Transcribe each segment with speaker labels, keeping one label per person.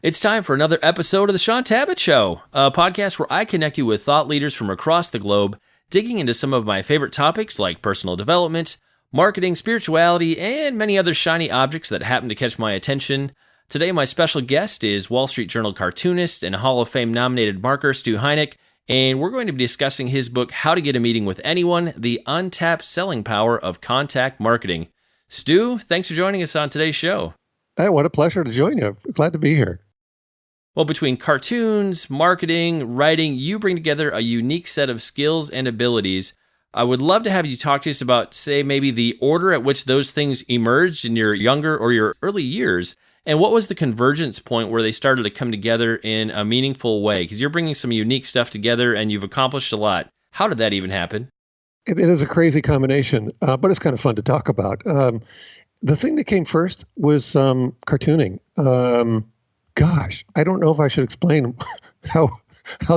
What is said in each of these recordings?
Speaker 1: It's time for another episode of the Shaun Tabatt Show, a podcast where I connect you with thought leaders from across the globe, digging into some of my favorite topics like personal development, marketing, spirituality, and many other shiny objects that happen to catch my attention. Today, my special guest is Wall Street Journal cartoonist and Hall of Fame nominated marker Stu Heinecke, and we're going to be discussing his book, How to Get a Meeting with Anyone, The Untapped Selling Power of Contact Marketing. Stu, thanks for joining us on today's show.
Speaker 2: Hey, what a pleasure to join you. Glad to be here.
Speaker 1: Well, between cartoons, marketing, writing, you bring together a unique set of skills and abilities. I would love to have you talk to us about, say, maybe the order at which those things emerged in your younger or your early years, and what was the convergence point where they started to come together in a meaningful way? Because you're bringing some unique stuff together and you've accomplished a lot. How did that even happen?
Speaker 2: It is a crazy combination, but it's kind of fun to talk about. The thing that came first was cartooning. Gosh, I don't know if I should explain how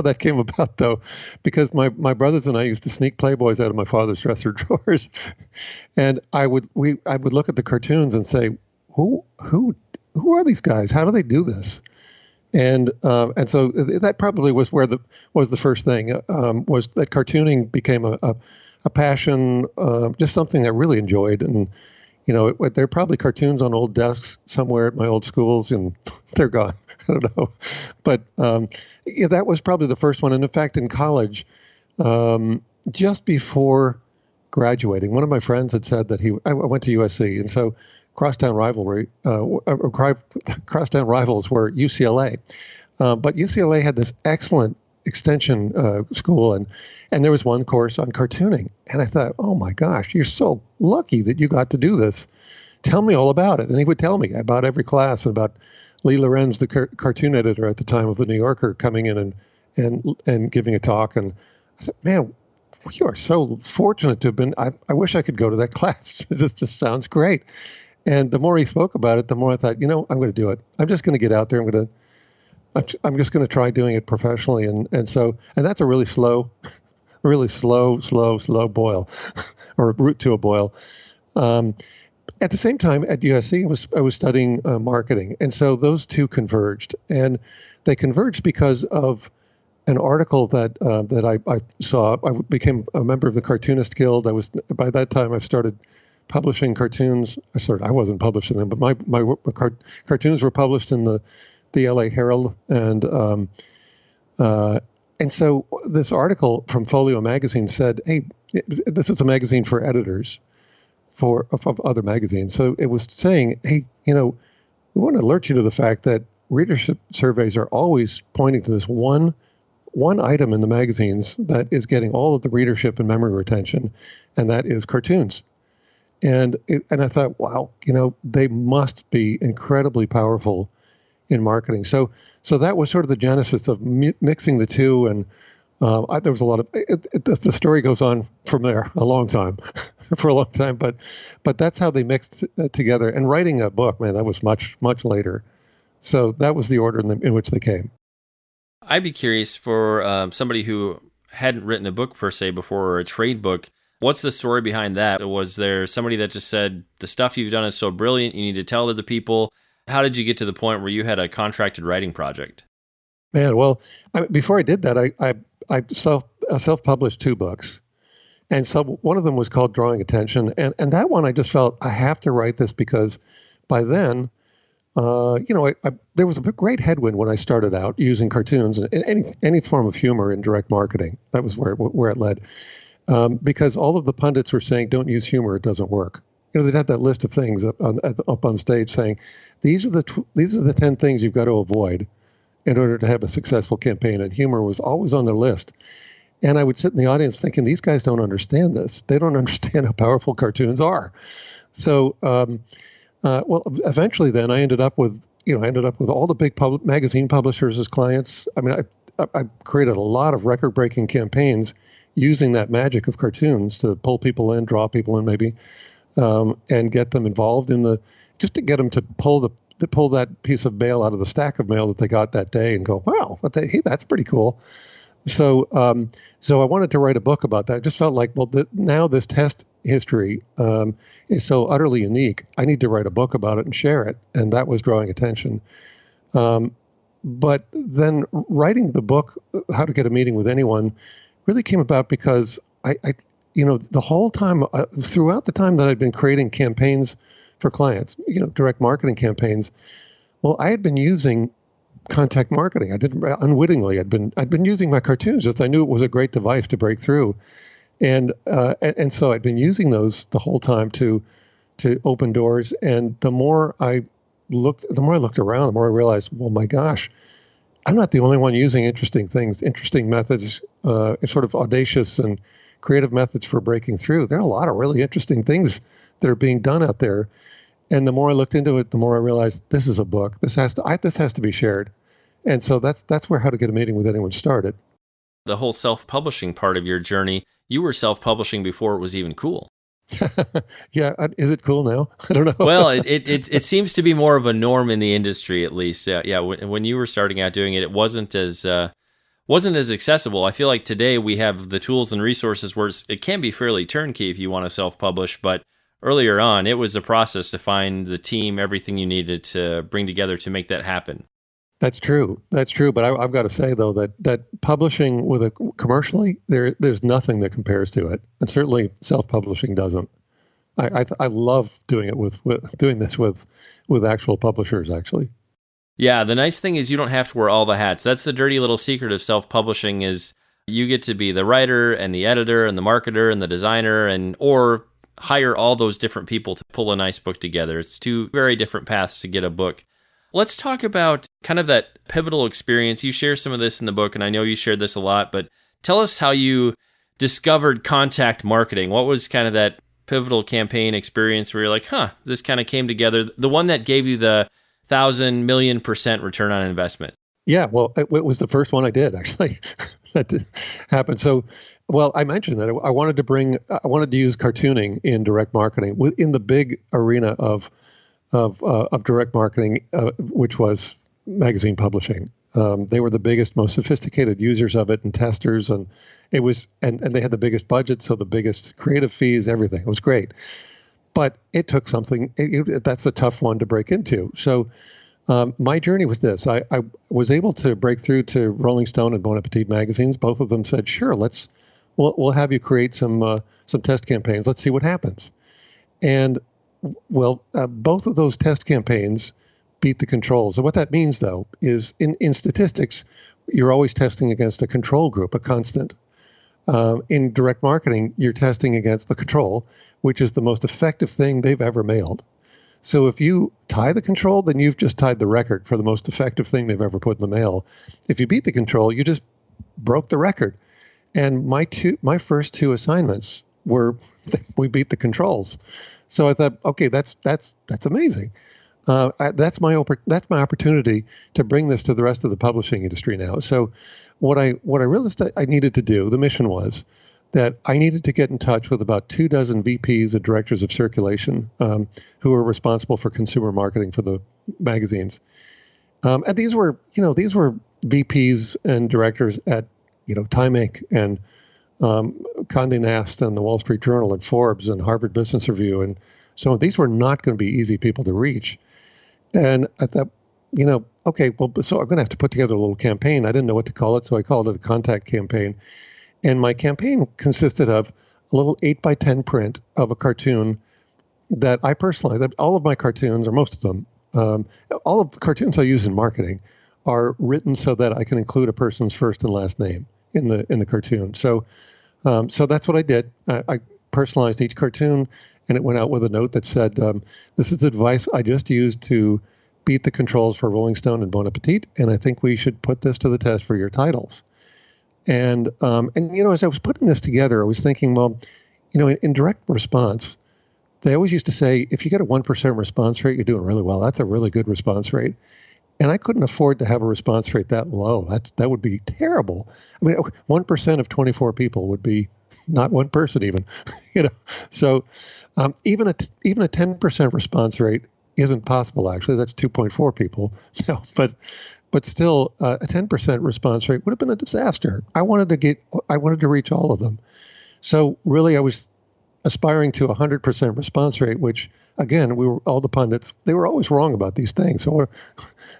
Speaker 2: that came about, though, because my brothers and I used to sneak Playboys out of my father's dresser drawers, and I would look at the cartoons and say, who are these guys? How do they do this? And so that probably was was the first thing, was that cartooning became a passion, just something I really enjoyed. And there are probably cartoons on old desks somewhere at my old schools, and they're gone. I don't know. But that was probably the first one. And in fact, in college, just before graduating, one of my friends had said that I went to USC. And so crosstown rivals were UCLA. But UCLA had this excellent extension school, and there was one course on cartooning. And I thought, oh my gosh, you're so lucky that you got to do this. Tell me all about it. And he would tell me about every class, and about Lee Lorenz, the cartoon editor at the time of The New Yorker, coming in and giving a talk. And I thought, man, you are so fortunate to have been. I wish I could go to that class. It just sounds great. And the more he spoke about it, the more I thought, I'm going to do it. I'm just going to get out there. I'm just going to try doing it professionally. And that's a really slow boil, or route to a boil. At the same time, at USC, I was studying marketing. And so those two converged. And they converged because of an article that I saw. I became a member of the Cartoonist Guild. By that time, I started publishing cartoons. I wasn't publishing them, but my cartoons were published in the LA Herald. And so this article from Folio magazine said, hey, this is a magazine for editors of other magazines. So it was saying, hey, we want to alert you to the fact that readership surveys are always pointing to this one item in the magazines that is getting all of the readership and memory retention, and that is cartoons. And I thought, wow, they must be incredibly powerful in marketing. So that was sort of the genesis of mixing the two. And there was a lot of the story goes on from there for a long time. But that's how they mixed together. And writing a book, man, that was much, much later. So that was the order in which they came.
Speaker 1: I'd be curious for somebody who hadn't written a book per se before, or a trade book. What's the story behind that? Was there somebody that just said, the stuff you've done is so brilliant, you need to tell other people? How did you get to the point where you had a contracted writing project?
Speaker 2: Man, well, before I did that, I self-published 2 books. And so one of them was called Drawing Attention. And that one, I just felt I have to write this, because by then, there was a great headwind when I started out using cartoons and any form of humor in direct marketing. That was where it led. Because all of the pundits were saying, don't use humor, it doesn't work. They'd have that list of things up on stage saying, these are the 10 things you've got to avoid in order to have a successful campaign. And humor was always on their list. And I would sit in the audience thinking, these guys don't understand this. They don't understand how powerful cartoons are. So, eventually then I ended up with all the big magazine publishers as clients. I mean, I created a lot of record-breaking campaigns using that magic of cartoons to pull people in, draw people in maybe, and get them involved just to get them to pull that piece of mail out of the stack of mail that they got that day and go, wow, hey, that's pretty cool. So I wanted to write a book about that. I just felt like, well, now this test history is so utterly unique. I need to write a book about it and share it. And that was Drawing Attention. But then writing the book, How to Get a Meeting with Anyone, really came about because the whole time, throughout the time that I'd been creating campaigns for clients, direct marketing campaigns, well, I had been using contact marketing. I didn't unwittingly. I'd been using my cartoons just I knew it was a great device to break through, and so I'd been using those the whole time to open doors. And the more I looked around, the more I realized, well, my gosh, I'm not the only one using interesting things, interesting methods, sort of audacious and creative methods for breaking through. There are a lot of really interesting things that are being done out there. And the more I looked into it, the more I realized this is a book. This has to be shared. And so that's where How to Get a Meeting with Anyone started.
Speaker 1: The whole self-publishing part of your journey, you were self-publishing before it was even cool.
Speaker 2: Yeah, is it cool now? I don't know.
Speaker 1: Well, it seems to be more of a norm in the industry, at least. Yeah. When you were starting out doing it, it wasn't as accessible. I feel like today we have the tools and resources where it can be fairly turnkey if you want to self-publish, but earlier on, it was a process to find the team, everything you needed to bring together to make that happen.
Speaker 2: That's true. But I've got to say, though, that publishing commercially, there's nothing that compares to it. And certainly self-publishing doesn't. I love doing it with actual publishers, actually.
Speaker 1: Yeah, the nice thing is you don't have to wear all the hats. That's the dirty little secret of self-publishing is you get to be the writer and the editor and the marketer and the designer or hire all those different people to pull a nice book together. It's two very different paths to get a book. Let's talk about kind of that pivotal experience. You share some of this in the book, and I know you shared this a lot, but tell us how you discovered contact marketing. What was kind of that pivotal campaign experience where you're like, this kind of came together, the one that gave you the 1,000,000,000% return on investment?
Speaker 2: Yeah, well, it was the first one I did, actually. That did happen. So, well, I mentioned that I wanted to use cartooning in direct marketing in the big arena of direct marketing, which was magazine publishing. They were the biggest, most sophisticated users of it and testers, and it was, and they had the biggest budget, so the biggest creative fees, everything. It was great, but it took something. That's a tough one to break into. So my journey was this: I was able to break through to Rolling Stone and Bon Appetit magazines. Both of them said, "Sure, we'll have you create some test campaigns. Let's see what happens." And well, both of those test campaigns beat the controls. And what that means, though, is in statistics, you're always testing against a control group, a constant. In direct marketing, you're testing against the control, which is the most effective thing they've ever mailed. So if you tie the control, then you've just tied the record for the most effective thing they've ever put in the mail. If you beat the control, you just broke the record. And my first two assignments were we beat the controls. So I thought, okay, that's amazing. That's my opportunity to bring this to the rest of the publishing industry now. So what I realized I needed to do, the mission was that I needed to get in touch with about 24 VPs and directors of circulation who were responsible for consumer marketing for the magazines. And these were VPs and directors at Time Inc. and Condé Nast and the Wall Street Journal and Forbes and Harvard Business Review. And so these were not going to be easy people to reach. And I thought, okay, well, so I'm going to have to put together a little campaign. I didn't know what to call it, so I called it a contact campaign. And my campaign consisted of a little 8x10 print of a cartoon that I personally, all of my cartoons, or most of them, all of the cartoons I use in marketing are written so that I can include a person's first and last name in the cartoon. So that's what I did. I personalized each cartoon, and it went out with a note that said, "This is the device I just used to beat the controls for Rolling Stone and Bon Appetit, and I think we should put this to the test for your titles." And as I was putting this together, I was thinking, well, in direct response, they always used to say, if you get a 1% response rate, you're doing really well. That's a really good response rate. And I couldn't afford to have a response rate that low. That would be terrible. I mean, 1% of 24 people would be not one person even, So even a 10% response rate isn't possible. Actually, that's 2.4 people. But still, a 10% response rate would have been a disaster. I wanted to reach all of them. So really, aspiring to 100% response rate, which again, all the pundits, they were always wrong about these things. So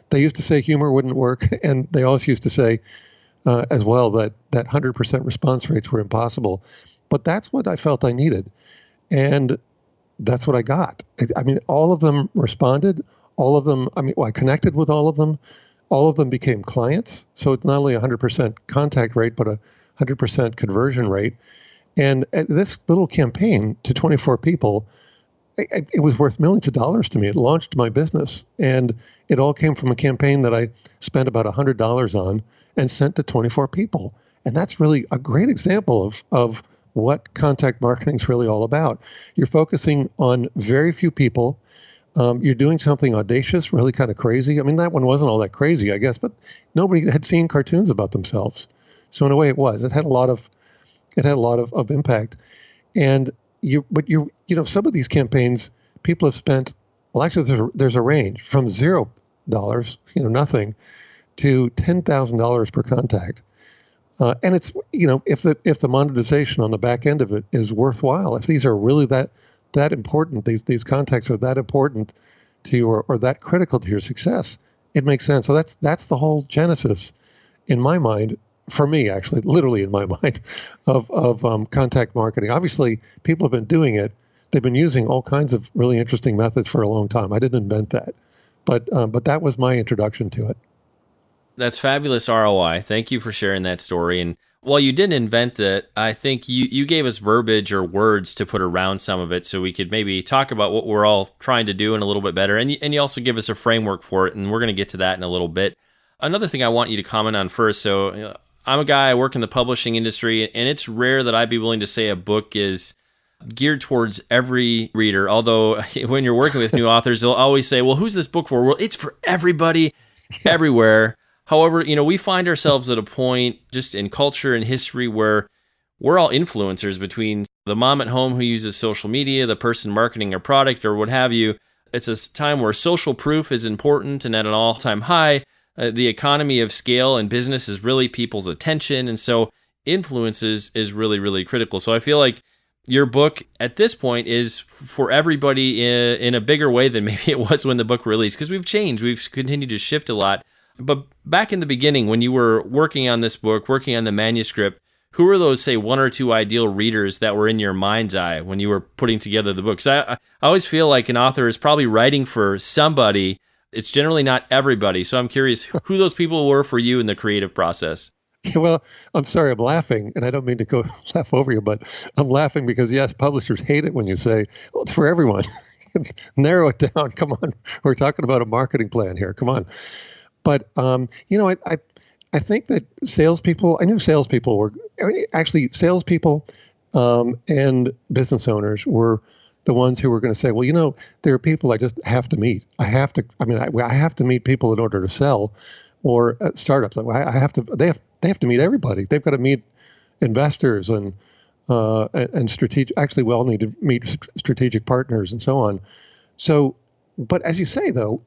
Speaker 2: they used to say humor wouldn't work, and they also used to say as well that 100% response rates were impossible. But that's what I felt I needed, and that's what I got. I mean, all of them responded. All of them. I mean, I connected with all of them. All of them became clients. So it's not only a 100% contact rate, but a 100% conversion rate. And this little campaign to 24 people, it was worth millions of dollars to me. It launched my business. And it all came from a campaign that I spent about $100 on and sent to 24 people. And that's really a great example of what contact marketing is really all about. You're focusing on very few people. You're doing something audacious, really kind of crazy. I mean, that one wasn't all that crazy, I guess, but nobody had seen cartoons about themselves. So in a way it was. It had a lot of impact. And some of these campaigns, people have spent, well, actually there's a range from $0, nothing, to $10,000 per contact. And it's, if the monetization on the back end of it is worthwhile, if these are really that important, these contacts are that important to you or that critical to your success, it makes sense. So that's the whole genesis, in my mind, for me, actually, literally in my mind, of contact marketing. Obviously, people have been doing it. They've been using all kinds of really interesting methods for a long time. I didn't invent that, but that was my introduction to it.
Speaker 1: That's fabulous ROI. Thank you for sharing that story. And while you didn't invent that, I think you gave us verbiage or words to put around some of it so we could maybe talk about what we're all trying to do in a little bit better. And you also give us a framework for it, and we're going to get to that in a little bit. Another thing I want you to comment on first. So I'm a guy, I work in the publishing industry, and it's rare that I'd be willing to say a book is geared towards every reader. Although when you're working with new authors, they'll always say, well, who's this book for? Well, it's for everybody, everywhere. However, we find ourselves at a point just in culture and history where we're all influencers, between the mom at home who uses social media, the person marketing a product or what have you. It's a time where social proof is important and at an all-time high. The economy of scale and business is really people's attention. And so influence is really, really critical. So I feel like your book at this point is for everybody in a bigger way than maybe it was when the book released, because we've changed. We've continued to shift a lot. But back in the beginning, when you were working on this book, working on the manuscript, who were those, say, one or two ideal readers that were in your mind's eye when you were putting together the book? Because I always feel like an author is probably writing for somebody. It's generally not everybody. So I'm curious who those people were for you in the creative process.
Speaker 2: Well, I'm sorry, I'm laughing, and I don't mean to go laugh over you, but I'm laughing because, yes, publishers hate it when you say, well, it's for everyone. Narrow it down. Come on. We're talking about a marketing plan here. Come on. But, I think that salespeople, I knew salespeople were, actually salespeople and business owners were the ones who were going to say, well, there are people I just have to meet. I have to meet people in order to sell, or startups. They have to meet everybody. They've got to meet investors and strategic, actually we all need to meet strategic partners and so on. So, but as you say, though,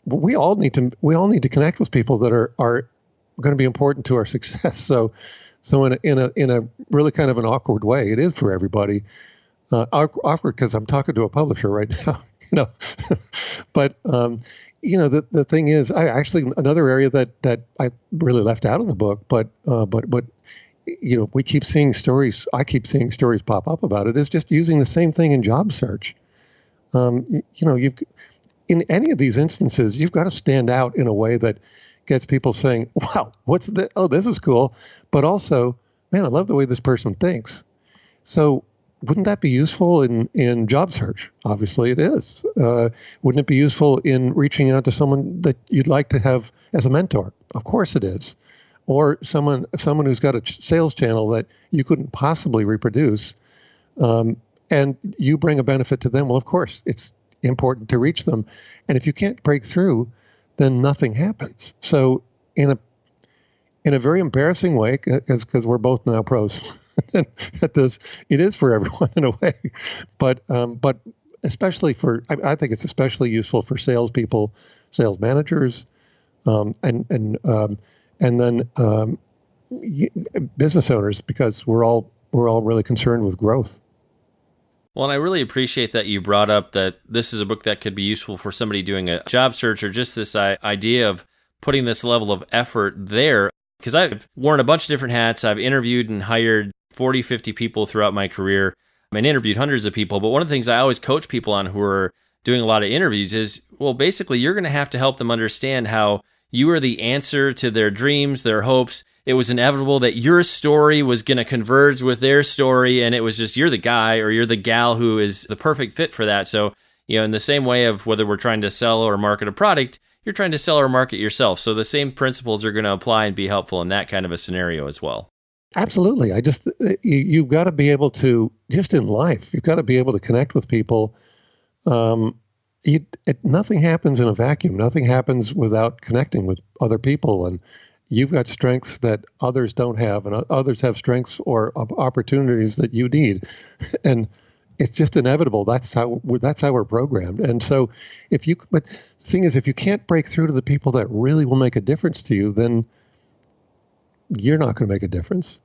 Speaker 2: we all need to connect with people that are going to be important to our success. So in a really kind of an awkward way, it is for everybody. Awkward because I'm talking to a publisher right now, But the thing is, I actually, another area that I really left out of the book, but we keep seeing stories. I keep seeing stories pop up about it. Is just using the same thing in job search. In any of these instances, you've got to stand out in a way that gets people saying, wow, what's that? Oh, this is cool. But also, man, I love the way this person thinks. So wouldn't that be useful in job search? Obviously it is. Wouldn't it be useful in reaching out to someone that you'd like to have as a mentor? Of course it is. Or someone who's got a sales channel that you couldn't possibly reproduce, and you bring a benefit to them. Well, of course, it's important to reach them. And if you can't break through, then nothing happens. So in a very embarrassing way, because we're both now pros at this, it is for everyone in a way. But especially I think it's especially useful for salespeople, sales managers, and then business owners, because we're all really concerned with growth.
Speaker 1: Well, and I really appreciate that you brought up that this is a book that could be useful for somebody doing a job search or just this idea of putting this level of effort there. Because I've worn a bunch of different hats. I've interviewed and hired 40, 50 people throughout my career and interviewed hundreds of people. But one of the things I always coach people on who are doing a lot of interviews is, well, basically, you're going to have to help them understand how you are the answer to their dreams, their hopes. It was inevitable that your story was going to converge with their story, and it was just you're the guy or you're the gal who is the perfect fit for that. So, in the same way of whether we're trying to sell or market a product, you're trying to sell or market yourself. So the same principles are going to apply and be helpful in that kind of a scenario as well.
Speaker 2: Absolutely. You've got to be able to, just in life, you've got to be able to connect with people. Nothing happens in a vacuum. Nothing happens without connecting with other people. And you've got strengths that others don't have, and others have strengths or opportunities that you need. And it's just inevitable. That's how we're programmed. And so but the thing is, if you can't break through to the people that really will make a difference to you, then you're not going to make a difference.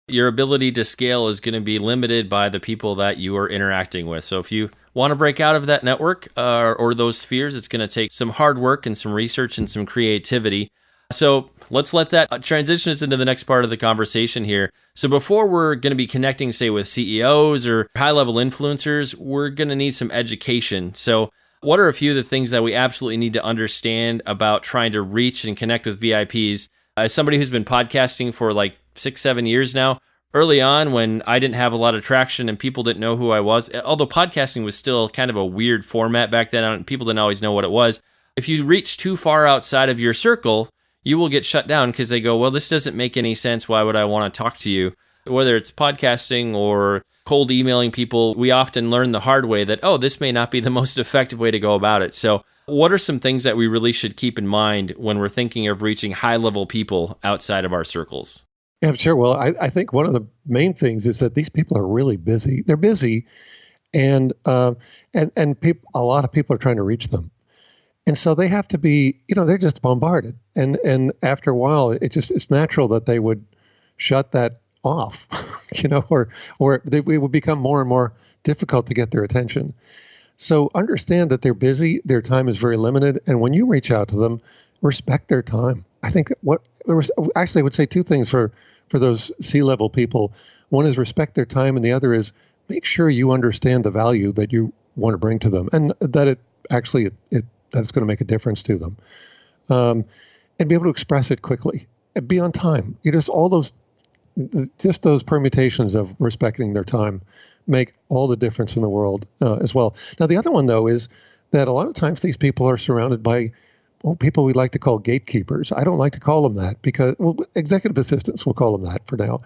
Speaker 1: Your ability to scale is going to be limited by the people that you are interacting with. So if you want to break out of that network or those spheres, it's going to take some hard work and some research and some creativity. So let's let that transition us into the next part of the conversation here. So before we're going to be connecting, say, with CEOs or high-level influencers, we're going to need some education. So what are a few of the things that we absolutely need to understand about trying to reach and connect with VIPs? As somebody who's been podcasting for like 6-7 years now, early on when I didn't have a lot of traction and people didn't know who I was, although podcasting was still kind of a weird format back then, and people didn't always know what it was. If you reach too far outside of your circle, you will get shut down because they go, well, this doesn't make any sense. Why would I want to talk to you? Whether it's podcasting or cold emailing people, we often learn the hard way that, oh, this may not be the most effective way to go about it. So what are some things that we really should keep in mind when we're thinking of reaching high-level people outside of our circles?
Speaker 2: Yeah, sure. Well, I think one of the main things is that these people are really busy. They're busy, and a lot of people are trying to reach them. And so they have to be, they're just bombarded. And after a while, it's natural that they would shut that off, or it would become more and more difficult to get their attention. So understand that they're busy, their time is very limited. And when you reach out to them, respect their time. I think I would say two things for those C-level people. One is respect their time, and the other is make sure you understand the value that you want to bring to them, and that that it's going to make a difference to them, and be able to express it quickly and be on time. Just those permutations of respecting their time make all the difference in the world as well. Now, the other one, though, is that a lot of times these people are surrounded by people we like to call gatekeepers. I don't like to call them that because, executive assistants, we'll call them that for now.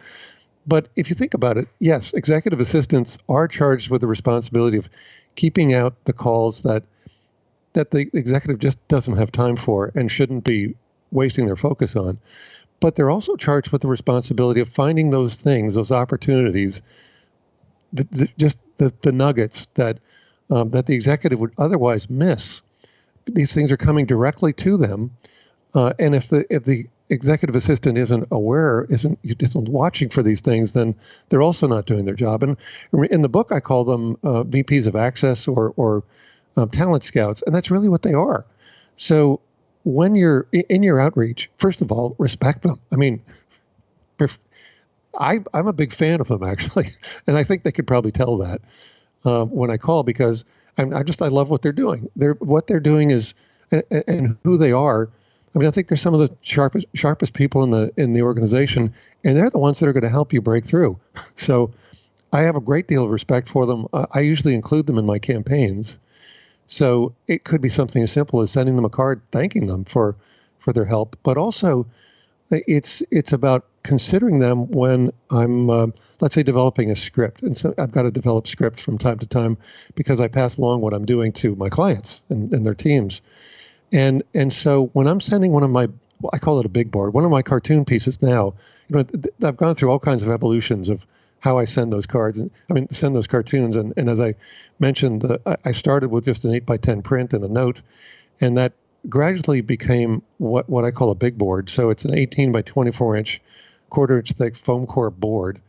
Speaker 2: But if you think about it, yes, executive assistants are charged with the responsibility of keeping out the calls that the executive just doesn't have time for and shouldn't be wasting their focus on. But they're also charged with the responsibility of finding those things, those opportunities, the nuggets that the executive would otherwise miss. These things are coming directly to them, and if the executive assistant isn't aware, isn't watching for these things, then they're also not doing their job. And in the book, I call them VPs of access or talent scouts, and that's really what they are. So when you're in your outreach, first of all, respect them. I mean, I'm a big fan of them, actually, and I think they could probably tell that when I call, because I love what they're doing. What they're doing is, and who they are. I mean, I think they're some of the sharpest people in the organization, and they're the ones that are going to help you break through. So I have a great deal of respect for them. I usually include them in my campaigns. So it could be something as simple as sending them a card thanking them for their help, but also it's about considering them when I'm, let's say, developing a script. And so I've got to develop scripts from time to time because I pass along what I'm doing to my clients and their teams. And so when I'm sending one of my, I call it a big board, one of my cartoon pieces now, I've gone through all kinds of evolutions of how I send those cards, send those cartoons. And as I mentioned, I started with just an 8x10 print and a note, and that gradually became what I call a big board. So it's an 18 by 24 inch, quarter inch thick foam core board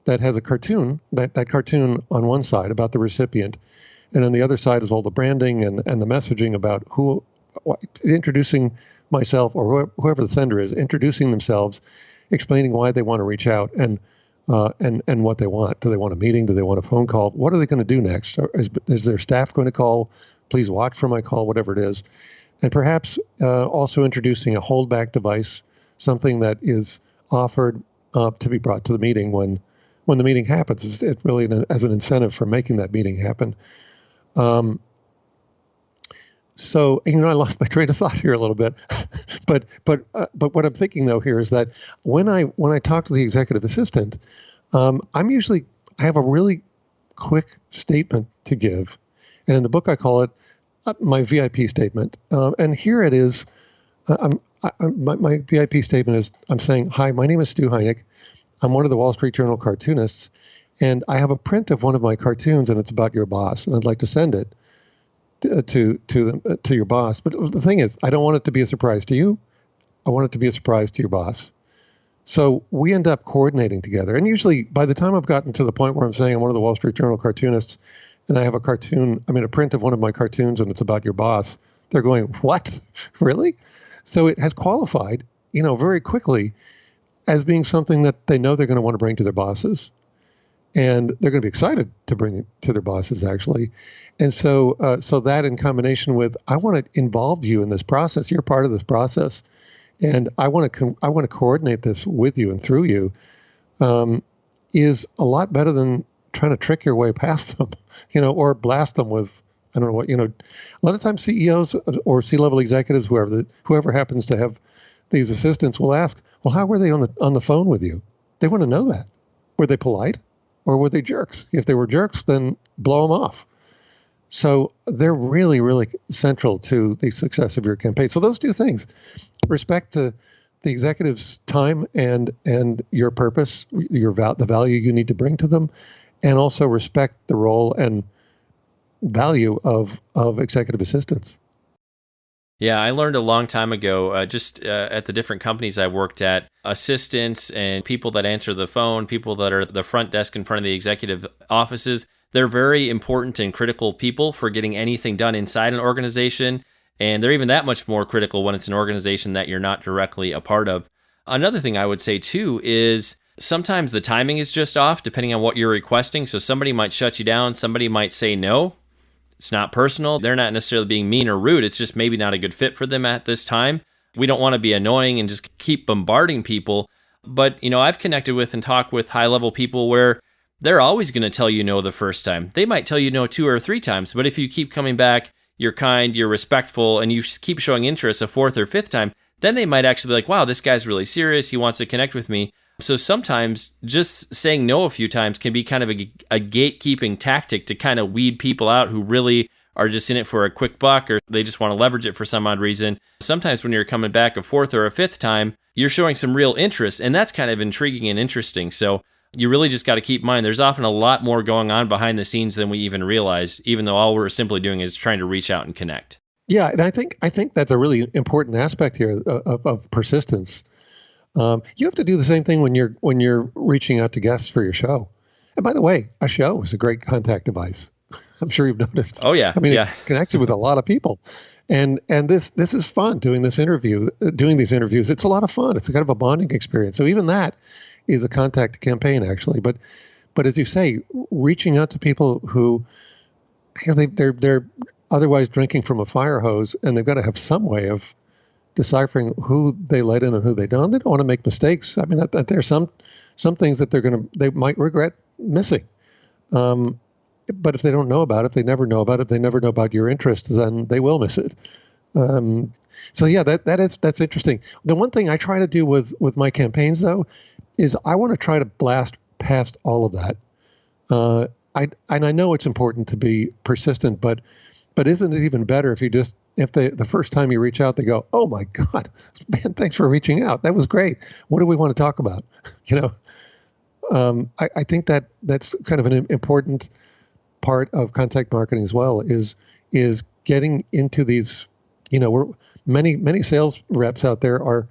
Speaker 2: that has a cartoon, that cartoon on one side about the recipient, and on the other side is all the branding and the messaging about introducing myself, or whoever the sender is, introducing themselves, explaining why they want to reach out, and what they want. Do they want a meeting? Do they want a phone call? What are they going to do next? Is their staff going to call? Please watch for my call, whatever it is. And perhaps also introducing a holdback device, something that is offered to be brought to the meeting when the meeting happens. It's really as an incentive for making that meeting happen. So, I lost my train of thought here a little bit, but what I'm thinking though here is that when I talk to the executive assistant, I have a really quick statement to give, and in the book I call it my VIP statement. And here it is. My VIP statement is, I'm saying, hi, my name is Stu Heinecke. I'm one of the Wall Street Journal cartoonists, and I have a print of one of my cartoons, and it's about your boss, and I'd like to send it to your boss. But the thing is, I don't want it to be a surprise to you. I want it to be a surprise to your boss. So we end up coordinating together. And usually by the time I've gotten to the point where I'm saying I'm one of the Wall Street Journal cartoonists, and I have a print of one of my cartoons, and it's about your boss, they're going, what? Really? So it has qualified, very quickly as being something that they know they're going to want to bring to their bosses. And they're going to be excited to bring it to their bosses, actually. And so that in combination with, I want to involve you in this process. You're part of this process. And I want to coordinate this with you and through you, is a lot better than trying to trick your way past them, or blast them with, I don't know what, a lot of times CEOs or C-level executives, whoever happens to have these assistants, will ask, well, how were they on the phone with you? They want to know that. Were they polite or were they jerks? If they were jerks, then blow them off. So they're really, really central to the success of your campaign. So those two things, respect the executive's time and your purpose, the value you need to bring to them, and also respect the role and value of executive assistants.
Speaker 1: Yeah, I learned a long time ago, at the different companies I've worked at, assistants and people that answer the phone, people that are the front desk in front of the executive offices, they're very important and critical people for getting anything done inside an organization. And they're even that much more critical when it's an organization that you're not directly a part of. Another thing I would say too is sometimes the timing is just off depending on what you're requesting. So somebody might shut you down, somebody might say no. It's not personal. They're not necessarily being mean or rude. It's just maybe not a good fit for them at this time. We don't want to be annoying and just keep bombarding people. But, I've connected with and talked with high-level people where they're always going to tell you no the first time. They might tell you no 2 or 3 times, but if you keep coming back, you're kind, you're respectful, and you keep showing interest a 4th or 5th time, then they might actually be like, wow, this guy's really serious. He wants to connect with me. So sometimes just saying no a few times can be kind of a gatekeeping tactic to kind of weed people out who really are just in it for a quick buck, or they just want to leverage it for some odd reason. Sometimes when you're coming back a 4th or a 5th time, you're showing some real interest, and that's kind of intriguing and interesting. So you really just got to keep in mind, there's often a lot more going on behind the scenes than we even realize, even though all we're simply doing is trying to reach out and connect.
Speaker 2: Yeah, and I think that's a really important aspect here of persistence. You have to do the same thing when you're reaching out to guests for your show. And by the way, a show is a great contact device. I'm sure you've noticed.
Speaker 1: Oh yeah,
Speaker 2: It connects you with a lot of people, and this is fun doing these interviews. It's a lot of fun. It's kind of a bonding experience. So even that is a contact campaign, actually. But as you say, reaching out to people who they're otherwise drinking from a fire hose, and they've got to have some way of deciphering who they let in and who they don't. They don't want to make mistakes. I mean, there's some things that they might regret missing. But if they don't know about it, they never know about it. If they never know about your interests, then they will miss it. So yeah, that's interesting. The one thing I try to do with my campaigns, though, is I want to try to blast past all of that. I know it's important to be persistent, but isn't it even better if the first time you reach out, they go, oh my God, man, thanks for reaching out. That was great. What do we want to talk about? I think that's kind of an important part of contact marketing as well, is getting into these, many sales reps out there are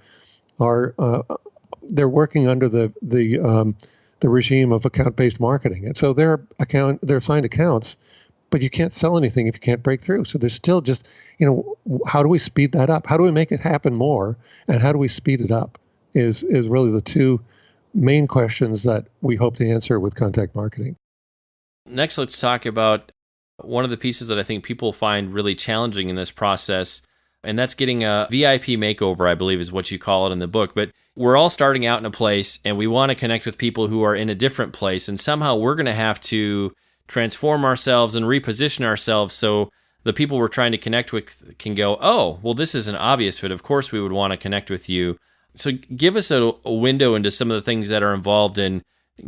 Speaker 2: they're working under the the regime of account-based marketing. And so they're assigned accounts, but you can't sell anything if you can't break through. So there's still just, how do we speed that up? How do we make it happen more? And how do we speed it up is really the two main questions that we hope to answer with contact marketing.
Speaker 1: Next, let's talk about one of the pieces that I think people find really challenging in this process, and that's getting a VIP makeover, I believe is what you call it in the book. But we're all starting out in a place, and we want to connect with people who are in a different place, and somehow we're going to have to transform ourselves and reposition ourselves so the people we're trying to connect with can go, oh, well, this is an obvious fit. Of course, we would want to connect with you. So give us a window into some of the things that are involved in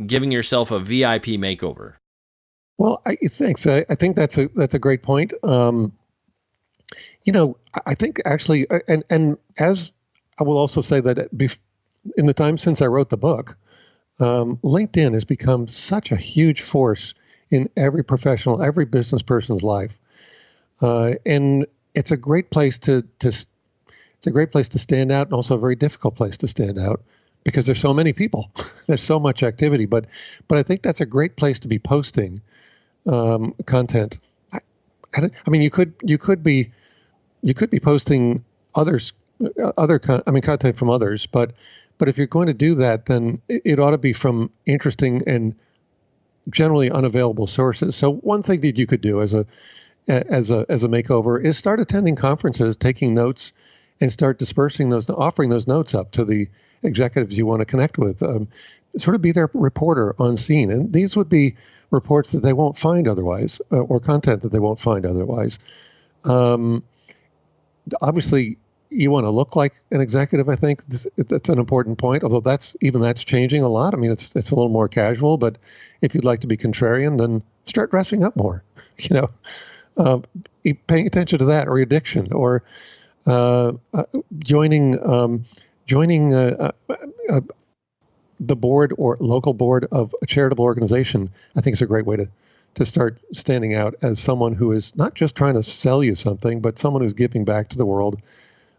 Speaker 1: giving yourself a VIP makeover.
Speaker 2: Well, thanks. I think that's a great point. I think actually, and as I will also say that in the time since I wrote the book, LinkedIn has become such a huge force in every business person's life, and it's a great place to stand out, and also a very difficult place to stand out because there's so many people, there's so much activity. But I think that's a great place to be posting content. I mean, you could be posting content from others, but if you're going to do that, then it ought to be from interesting and generally unavailable sources. So one thing that you could do as a makeover is start attending conferences, taking notes, and start offering those notes up to the executives you want to connect with. Sort of be their reporter on scene, and these would be reports that they won't find otherwise, or content that they won't find otherwise. Obviously, you want to look like an executive. I think that's an important point. Although that's changing a lot. I mean, it's a little more casual. But if you'd like to be contrarian, then start dressing up more. Paying attention to that, or your diction, or joining the board or local board of a charitable organization. I think is a great way to start standing out as someone who is not just trying to sell you something, but someone who's giving back to the world.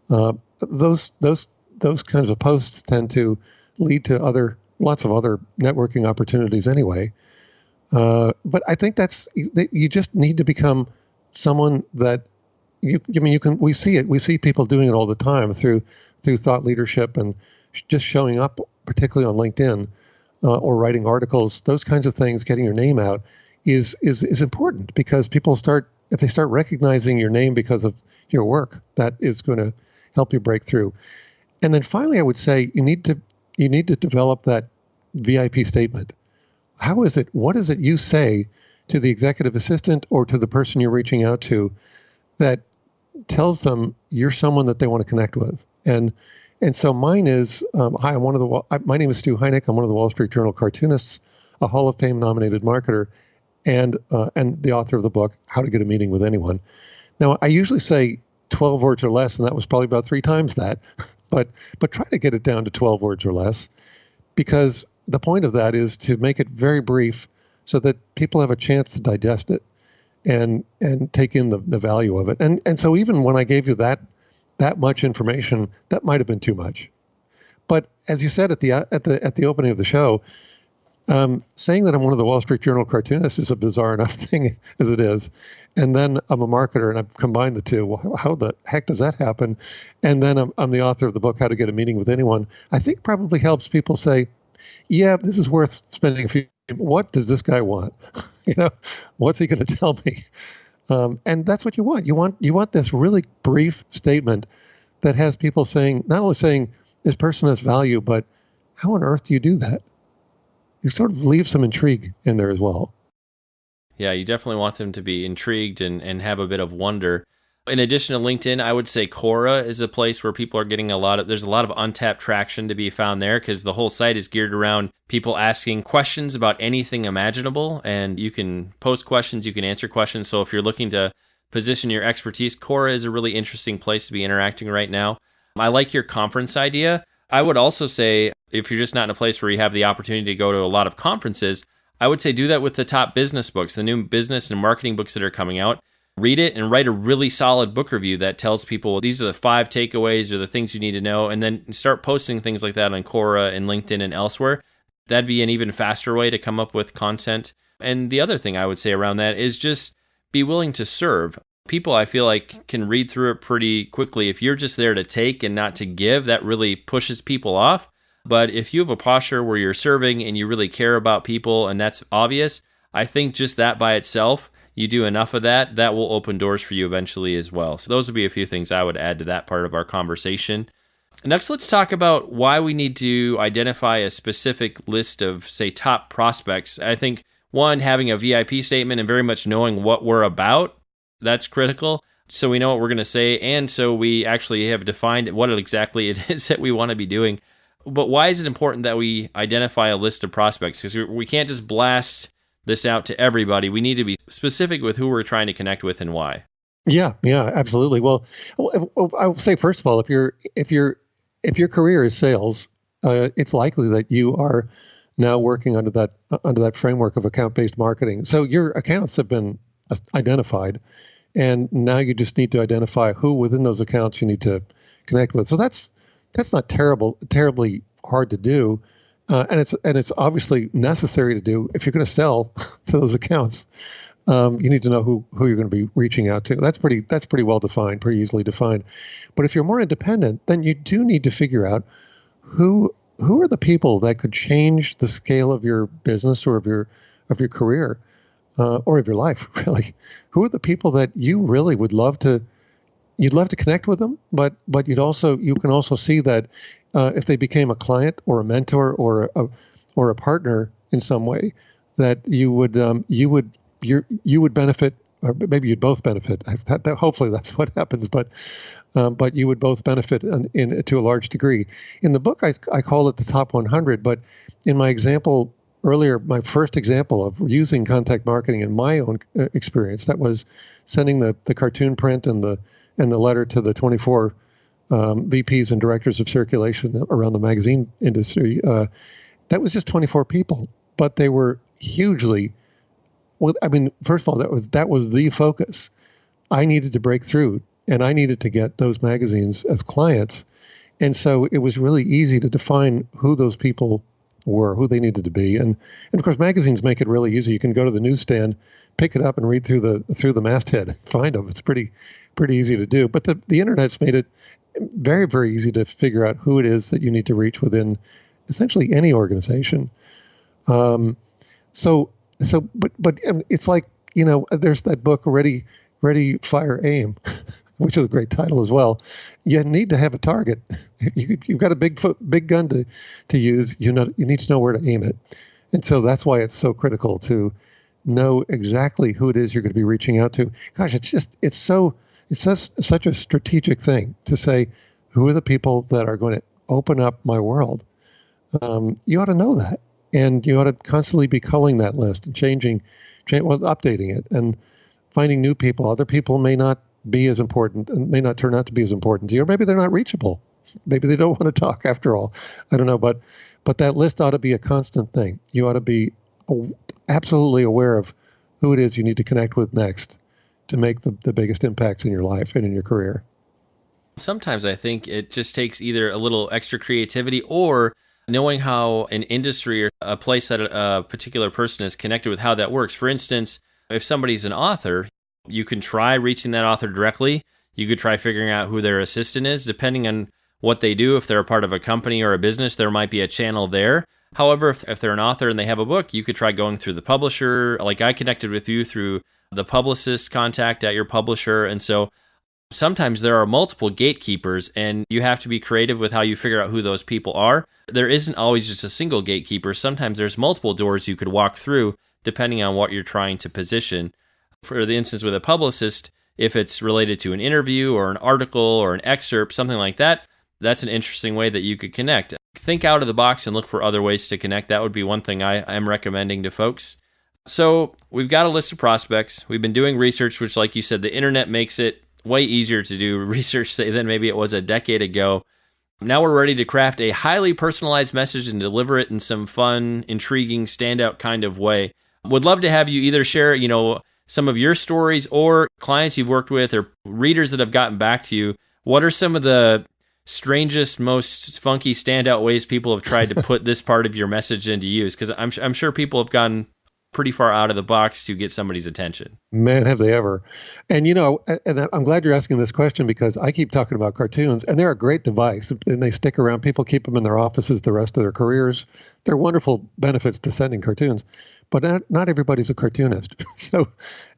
Speaker 2: Those kinds of posts tend to lead to lots of other networking opportunities anyway. But I think you just need to become someone that we see it. We see people doing it all the time through thought leadership and just showing up, particularly on LinkedIn, or writing articles. Those kinds of things, getting your name out is important, because if they start recognizing your name because of your work, that is going to help you break through. And then finally, I would say you need to develop that VIP statement. What is it you say to the executive assistant or to the person you're reaching out to that tells them you're someone that they want to connect with? And so mine is, hi, my name is Stu Heinecke. I'm one of the Wall Street Journal cartoonists, a Hall of Fame nominated marketer, and the author of the book, How to Get a Meeting with Anyone. Now, I usually say 12 words or less, and that was probably about 3 times that, but try to get it down to 12 words or less, because the point of that is to make it very brief so that people have a chance to digest it and take in the value of it. And so even when I gave you that much information, that might have been too much. But as you said at the opening of the show, saying that I'm one of the Wall Street Journal cartoonists is a bizarre enough thing as it is. And then I'm a marketer, and I've combined the two. Well, how the heck does that happen? And then I'm the author of the book, How to Get a Meeting with Anyone. I think probably helps people say, yeah, this is worth spending a few. What does this guy want? What's he going to tell me? And that's what you want. You want this really brief statement that has people not only saying this person has value, but how on earth do you do that? You sort of leave some intrigue in there as well.
Speaker 1: Yeah, you definitely want them to be intrigued and have a bit of wonder. In addition to LinkedIn, I would say Quora is a place where people are getting there's a lot of untapped traction to be found there, because the whole site is geared around people asking questions about anything imaginable, and you can post questions, you can answer questions. So if you're looking to position your expertise, Quora is a really interesting place to be interacting right now. I like your conference idea. I would also say, if you're just not in a place where you have the opportunity to go to a lot of conferences, I would say do that with the top business books, the new business and marketing books that are coming out. Read it and write a really solid book review that tells people these are the 5 takeaways or the things you need to know, and then start posting things like that on Quora and LinkedIn and elsewhere. That'd be an even faster way to come up with content. And the other thing I would say around that is just be willing to serve. People, I feel like, can read through it pretty quickly. If you're just there to take and not to give, that really pushes people off. But if you have a posture where you're serving and you really care about people, and that's obvious, I think just that by itself, you do enough of that, that will open doors for you eventually as well. So those would be a few things I would add to that part of our conversation. Next, let's talk about why we need to identify a specific list of, say, top prospects. I think, one, having a VIP statement and very much knowing what we're about, that's critical. So we know what we're going to say, and so we actually have defined what exactly it is that we want to be doing. But why is it important that we identify a list of prospects? Because we can't just blast this out to everybody. We need to be specific with who we're trying to connect with and why.
Speaker 2: Yeah, absolutely. Well, I will say, first of all, if your career is sales, it's likely that you are now working under that framework of account-based marketing. So your accounts have been identified, and now you just need to identify who within those accounts you need to connect with. So that's not terribly hard to do, and it's obviously necessary to do if you're going to sell to those accounts. You need to know who you're going to be reaching out to. That's pretty well defined, pretty easily defined. But if you're more independent, then you do need to figure out who are the people that could change the scale of your business or of your career or of your life. Really, who are the people that you really would love to connect with them, but you can also see that if they became a client or a mentor or a partner in some way, that you would benefit, or maybe you'd both benefit. Hopefully that's what happens, but you would both benefit to a large degree. In the book, I call it the top 100, but in my example earlier, my first example of using contact marketing in my own experience, that was sending the cartoon print and the letter to the 24 VPs and directors of circulation around the magazine industry. That was just 24 people, but they were hugely. Well, I mean, first of all, that was the focus. I needed to break through, and I needed to get those magazines as clients, and so it was really easy to define who those people were, who they needed to be, and of course, magazines make it really easy. You can go to the newsstand, pick it up, and read through the masthead, find them. It's pretty easy to do. But the internet's made it very, very easy to figure out who it is that you need to reach within essentially any organization. But it's like, there's that book, Ready, Fire, Aim, which is a great title as well. You need to have a target. You've got a big gun to use. You need to know where to aim it. And so that's why it's so critical to know exactly who it is you're going to be reaching out to. Gosh, it's such a strategic thing to say, who are the people that are going to open up my world? You ought to know that. And you ought to constantly be culling that list and updating it and finding new people. Other people may not be as important and may not turn out to be as important to you, or maybe they're not reachable. Maybe they don't want to talk after all. I don't know, but that list ought to be a constant thing. You ought to be absolutely aware of who it is you need to connect with next to make the biggest impacts in your life and in your career.
Speaker 1: Sometimes I think it just takes either a little extra creativity or knowing how an industry or a place that a particular person is connected with, how that works. For instance, if somebody's an author, you can try reaching that author directly. You could try figuring out who their assistant is, depending on what they do. If they're a part of a company or a business, there might be a channel there. However, if they're an author and they have a book, you could try going through the publisher. Like I connected with you through the publicist contact at your publisher. And so sometimes there are multiple gatekeepers, and you have to be creative with how you figure out who those people are. There isn't always just a single gatekeeper. Sometimes there's multiple doors you could walk through depending on what you're trying to position. For the instance with a publicist, if it's related to an interview or an article or an excerpt, something like that, that's an interesting way that you could connect. Think out of the box and look for other ways to connect. That would be one thing I'm recommending to folks. So we've got a list of prospects. We've been doing research, which, like you said, the internet makes it way easier to do research, say, than maybe it was a decade ago. Now we're ready to craft a highly personalized message and deliver it in some fun, intriguing, standout kind of way. Would love to have you either share, some of your stories or clients you've worked with or readers that have gotten back to you. What are some of the strangest, most funky standout ways people have tried to put this part of your message into use? Because I'm sure people have gone pretty far out of the box to get somebody's attention.
Speaker 2: Man, have they ever. And, and I'm glad you're asking this question because I keep talking about cartoons, and they're a great device, and they stick around. People keep them in their offices the rest of their careers. They're wonderful benefits to sending cartoons, but not everybody's a cartoonist. So,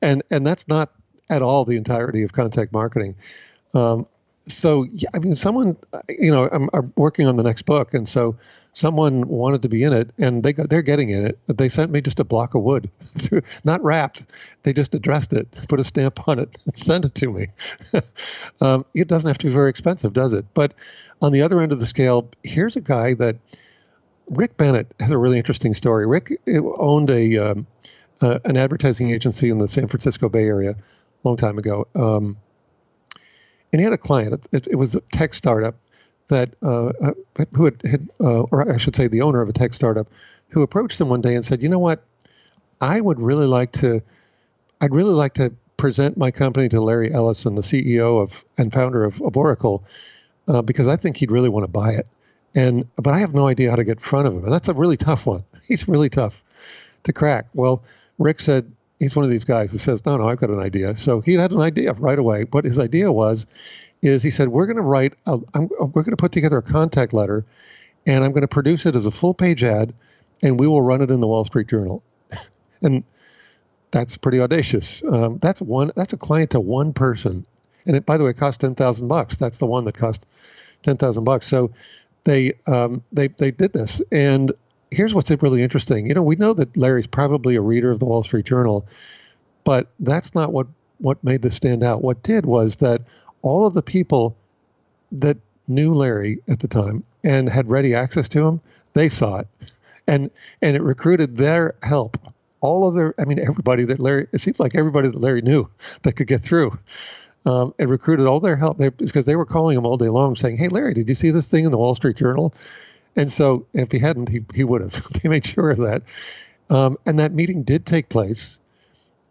Speaker 2: and that's not at all the entirety of contact marketing. So, yeah, I mean, someone, I'm working on the next book, and so someone wanted to be in it, and they're getting in it. They sent me just a block of wood, not wrapped. They just addressed it, put a stamp on it, and sent it to me. It doesn't have to be very expensive, does it? But on the other end of the scale, here's a guy that Rick Bennett has a really interesting story. Rick owned an advertising agency in the San Francisco Bay Area a long time ago. And he had a client. It was a tech startup that who had or I should say, the owner of a tech startup, who approached him one day and said, "You know what? I'd really like to present my company to Larry Ellison, the CEO and founder of Oracle, because I think he'd really want to buy it. But I have no idea how to get in front of him, and that's a really tough one. He's really tough to crack." Well, Rick said, he's one of these guys who says, no, I've got an idea. So he had an idea right away. What his idea is he said, we're going to put together a contact letter, and I'm going to produce it as a full-page ad, and we will run it in the Wall Street Journal. And that's pretty audacious. That's a client to one person. And it, by the way, cost $10,000. That's the one that cost $10,000. So they did this. And here's what's really interesting. We know that Larry's probably a reader of the Wall Street Journal, but that's not what made this stand out. What did was that all of the people that knew Larry at the time and had ready access to him, they saw it. And it recruited their help. Everybody that Larry, it seems like everybody that Larry knew that could get through. It recruited all their help because they were calling him all day long saying, "Hey, Larry, did you see this thing in the Wall Street Journal?" And so if he hadn't, he would have. They made sure of that. And that meeting did take place.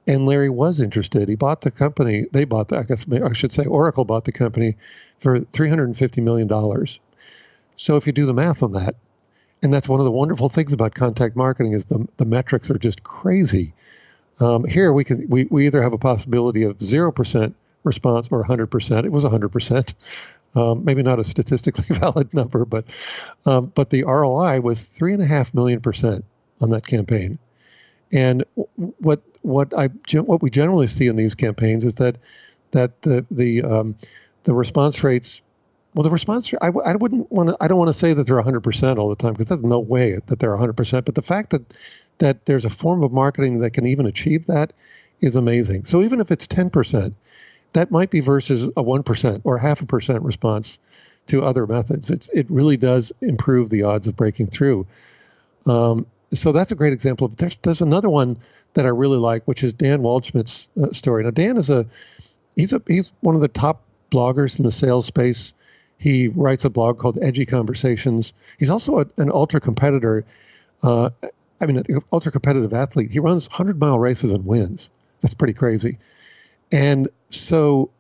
Speaker 2: And Larry was interested. He bought the company. Oracle bought the company for $350 million. So if you do the math on that, and that's one of the wonderful things about contact marketing is the metrics are just crazy. Here we either have a possibility of 0% response or 100%. It was 100%. Maybe not a statistically valid number, but the ROI was 3.5 million% on that campaign. And what we generally see in these campaigns is that the response rates. Well, the response rate, I don't want to say that they're 100% all the time, because there's no way that they're 100%. But the fact that there's a form of marketing that can even achieve that is amazing. So even if it's 10%, that might be versus a 1% or 0.5% response to other methods. It really does improve the odds of breaking through. So that's a great example. There's another one that I really like, which is Dan Waldschmidt's story. Now, Dan he's one of the top bloggers in the sales space. He writes a blog called Edgy Conversations. He's also an ultra competitor. An ultra competitive athlete. He runs 100-mile races and wins. That's pretty crazy. And so,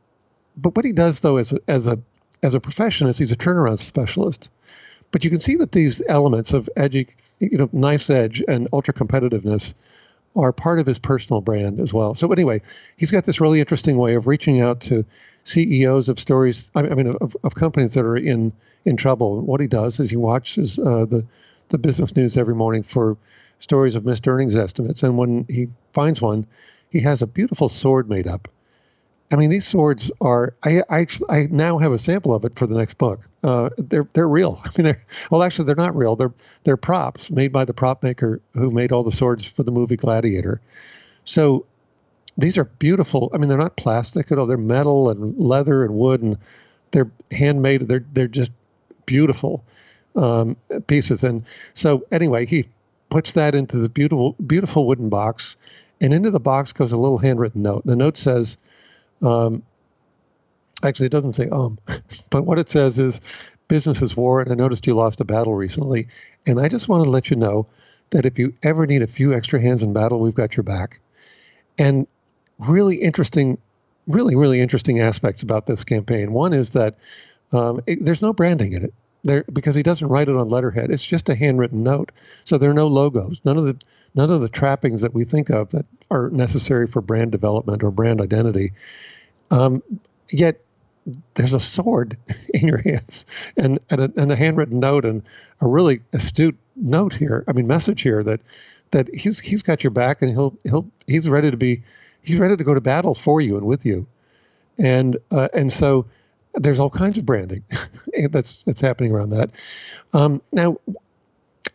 Speaker 2: but what he does though as a profession is he's a turnaround specialist. But you can see that these elements of edgy, knife's edge and ultra competitiveness are part of his personal brand as well. So anyway, he's got this really interesting way of reaching out to CEOs of of companies that are in trouble. What he does is he watches the business news every morning for stories of missed earnings estimates. And when he finds one, he has a beautiful sword made up. I mean, these swords are, I now have a sample of it for the next book. They're real. They're not real. They're props made by the prop maker who made all the swords for the movie Gladiator. So these are beautiful. They're not plastic at all. They're metal and leather and wood, and they're handmade. They're just beautiful pieces. And so anyway, he puts that into the beautiful wooden box, and into the box goes a little handwritten note. The note says, actually, it doesn't say but what it says is, "Business is war, and I noticed you lost a battle recently, and I just want to let you know that if you ever need a few extra hands in battle, we've got your back." And really interesting aspects about this campaign. One is that There's no branding in it there because he doesn't write it on letterhead. It's just a handwritten note. So there are no logos. None of the trappings that we think of that are necessary for brand development or brand identity. Yet there's a sword in your hands and a handwritten note and a really astute note here. I mean, message here that he's got your back and he's ready to go to battle for you and with you. And so there's all kinds of branding that's happening around that. Now,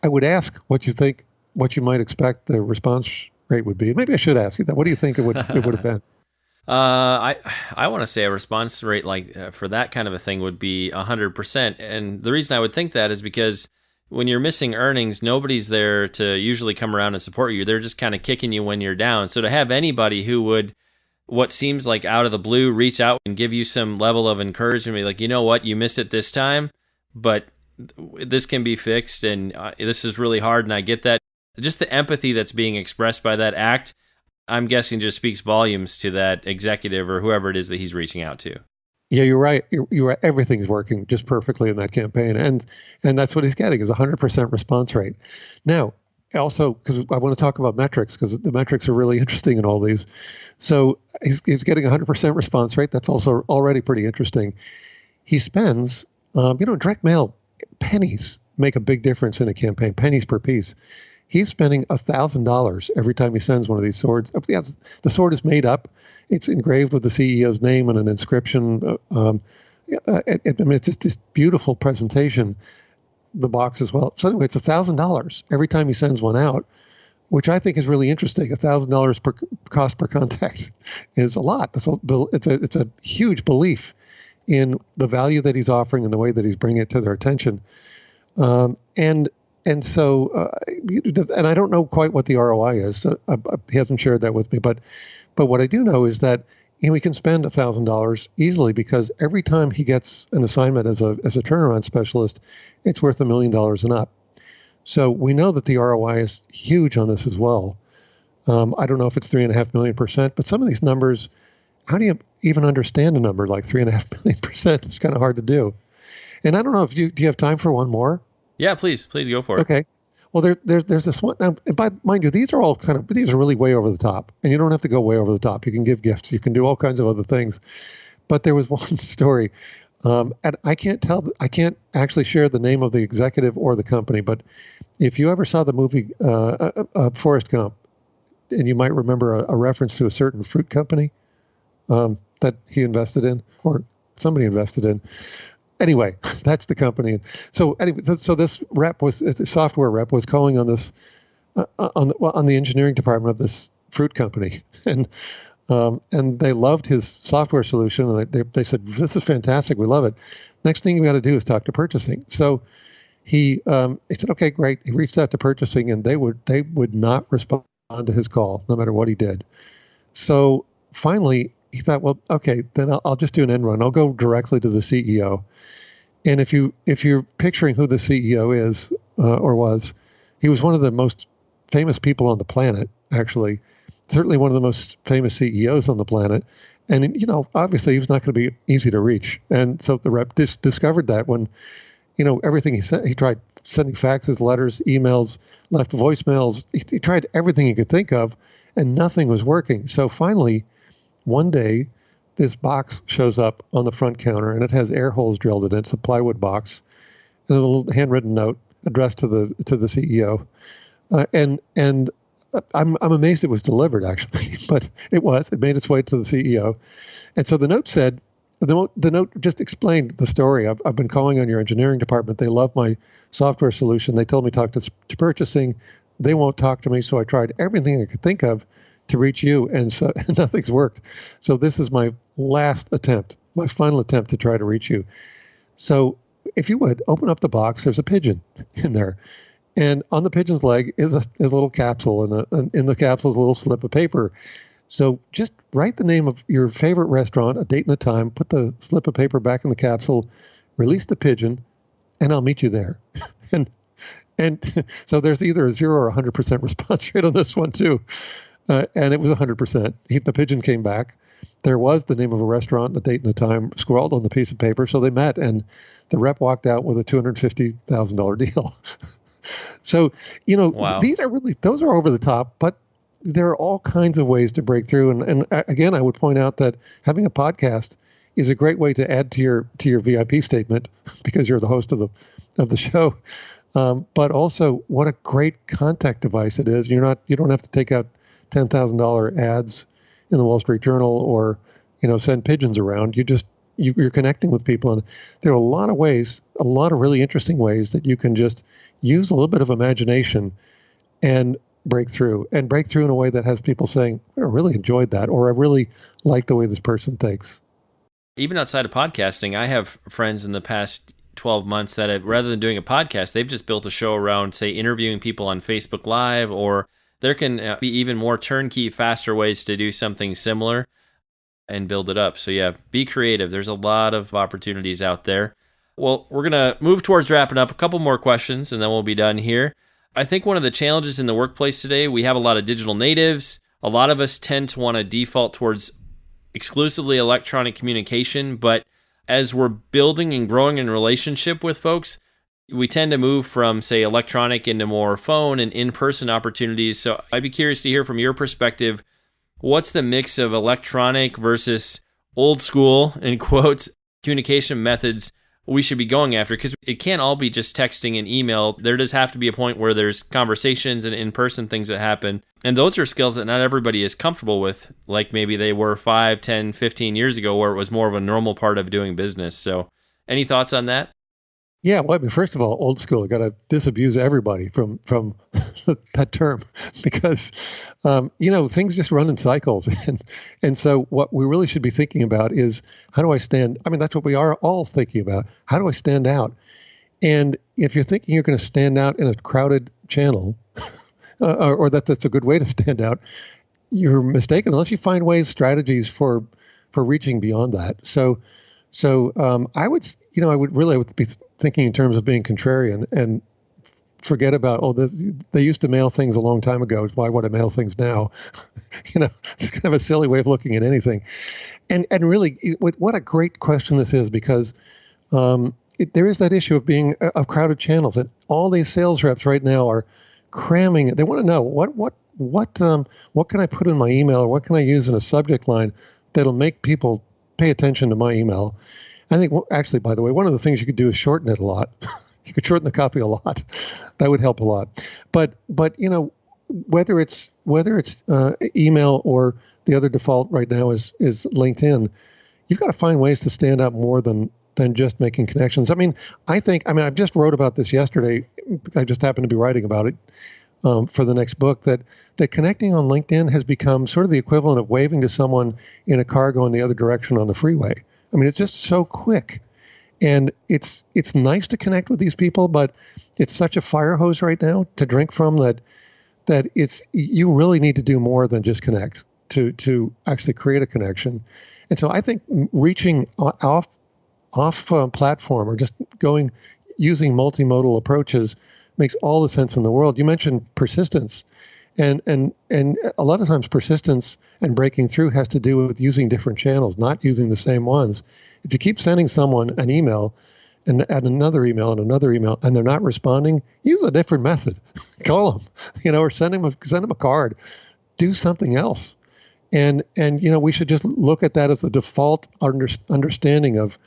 Speaker 2: I would ask what you might expect the response rate would be. Maybe I should ask you that. What do you think it would have been?
Speaker 1: I want to say a response rate like for that kind of a thing would be 100%. And the reason I would think that is because when you're missing earnings, nobody's there to usually come around and support you. They're just kind of kicking you when you're down. So to have anybody who would, what seems like out of the blue, reach out and give you some level of encouragement, like, you know what, you missed it this time, but this can be fixed and this is really hard and I get that. Just the empathy that's being expressed by that act, I'm guessing just speaks volumes to that executive or whoever it is that he's reaching out to.
Speaker 2: Yeah, you're right. You're right. Everything's working just perfectly in that campaign. And that's what he's getting is 100% response rate. Now, also, because I want to talk about metrics, because the metrics are really interesting in all these. So he's getting 100% response rate. That's also already pretty interesting. He spends, direct mail, pennies make a big difference in a campaign, pennies per piece. He's spending $1,000 every time he sends one of these swords. Yeah, the sword is made up. It's engraved with the CEO's name and an inscription. It's just this beautiful presentation, the box as well. So anyway, it's $1,000 every time he sends one out, which I think is really interesting. $1,000 per cost per contact is a lot. It's a huge belief in the value that he's offering and the way that he's bringing it to their attention. And so, and I don't know quite what the ROI is. He hasn't shared that with me, but what I do know is that he can spend $1,000 easily because every time he gets an assignment as a turnaround specialist, it's worth $1 million and up. So we know that the ROI is huge on this as well. I don't know if it's 3.5 million%, but some of these numbers, how do you even understand a number like 3.5 million%? It's kind of hard to do. And I don't know if do you have time for one more?
Speaker 1: Yeah, please go for it.
Speaker 2: Okay. Well, there's this one. Now, mind you, these are really way over the top, and you don't have to go way over the top. You can give gifts. You can do all kinds of other things. But there was one story, and I can't actually share the name of the executive or the company, but if you ever saw the movie Forrest Gump, and you might remember a reference to a certain fruit company that he invested in, or somebody invested in. Anyway, that's the company. So anyway, so this software rep was calling on this on the engineering department of this fruit company, and they loved his software solution, and they said, "This is fantastic, we love it. Next thing we got to do is talk to purchasing." So he said, "Okay, great." He reached out to purchasing, and they would not respond to his call, no matter what he did. So finally, he thought, well, okay, then I'll just do an end run. I'll go directly to the CEO. And if you're picturing who the CEO is or was, he was one of the most famous people on the planet, actually, certainly one of the most famous CEOs on the planet. And, obviously he was not going to be easy to reach. And so the rep discovered that when, everything he said, he tried sending faxes, letters, emails, left voicemails. He tried everything he could think of, and nothing was working. So finally, one day, this box shows up on the front counter, and it has air holes drilled in it. It's a plywood box, and a little handwritten note addressed to the CEO. And I'm amazed it was delivered, actually, but it was. It made its way to the CEO, and so the note said, the note just explained the story. I've been calling on your engineering department. They love my software solution. They told me to talk to purchasing. They won't talk to me, so I tried everything I could think of to reach you, and so nothing's worked. So this is my my final attempt to try to reach you. So if you would, open up the box. There's a pigeon in there. And on the pigeon's leg is a little capsule, and in the capsule is a little slip of paper. So just write the name of your favorite restaurant, a date and a time, put the slip of paper back in the capsule, release the pigeon, and I'll meet you there. And so there's either a 0 or 100% response rate on this one, too. And it was 100%. The pigeon came back. there was the name of a restaurant, the date and the time scrawled on the piece of paper. So they met, and the rep walked out with a $250,000 deal. So,
Speaker 1: Wow.
Speaker 2: those are over the top, but there are all kinds of ways to break through. And again, I would point out that having a podcast is a great way to add to your VIP statement because you're the host of the show. But also, what a great contact device it is. You don't have to take out $10,000 ads in the Wall Street Journal or send pigeons around. You're connecting with people, and there are a lot of really interesting ways that you can just use a little bit of imagination and break through in a way that has people saying, I really enjoyed that, or I really like the way this person thinks.
Speaker 1: Even outside of podcasting, I have friends in the past 12 months that have, rather than doing a podcast, they've just built a show around, say, interviewing people on Facebook Live, or there can be even more turnkey, faster ways to do something similar and build it up. So yeah, be creative. There's a lot of opportunities out there. Well, we're going to move towards wrapping up. A couple more questions and then we'll be done here. I think one of the challenges in the workplace today, we have a lot of digital natives. A lot of us tend to want to default towards exclusively electronic communication, but as we're building and growing in relationship with folks, we tend to move from, say, electronic into more phone and in-person opportunities. So I'd be curious to hear from your perspective, what's the mix of electronic versus old school, in quotes, communication methods we should be going after? Because it can't all be just texting and email. There does have to be a point where there's conversations and in-person things that happen. And those are skills that not everybody is comfortable with, like maybe they were 5, 10, 15 years ago, where it was more of a normal part of doing business. So any thoughts on that?
Speaker 2: Yeah, well, I mean, first of all, old school. Got to disabuse everybody from that term because things just run in cycles, and so what we really should be thinking about is how do I stand? I mean, that's what we are all thinking about. How do I stand out? And if you're thinking you're going to stand out in a crowded channel, or that's a good way to stand out, you're mistaken unless you find strategies for reaching beyond that. So I would be thinking in terms of being contrarian and forget about, they used to mail things a long time ago. Why would I mail things now? It's kind of a silly way of looking at anything. And really, what a great question this is, because there is that issue of crowded channels, and all these sales reps right now are cramming. They want to know what can I put in my email, or what can I use in a subject line that'll make people pay attention to my email. I think, actually, by the way, one of the things you could do is shorten it a lot. You could shorten the copy a lot. That would help a lot. But whether it's email or the other default right now is LinkedIn, you've got to find ways to stand out more than just making connections. I just wrote about this yesterday. I just happened to be writing about it for the next book, that connecting on LinkedIn has become sort of the equivalent of waving to someone in a car going the other direction on the freeway. I mean, it's just so quick. And it's nice to connect with these people, but it's such a fire hose right now to drink from that you really need to do more than just connect to actually create a connection. And so I think reaching off platform, or just using multimodal approaches, makes all the sense in the world. You mentioned persistence, and a lot of times persistence and breaking through has to do with using different channels, not using the same ones. If you keep sending someone an email and another email and another email, and they're not responding, use a different method. Call them, or send them a card. Do something else. And we should just look at that as the default understanding of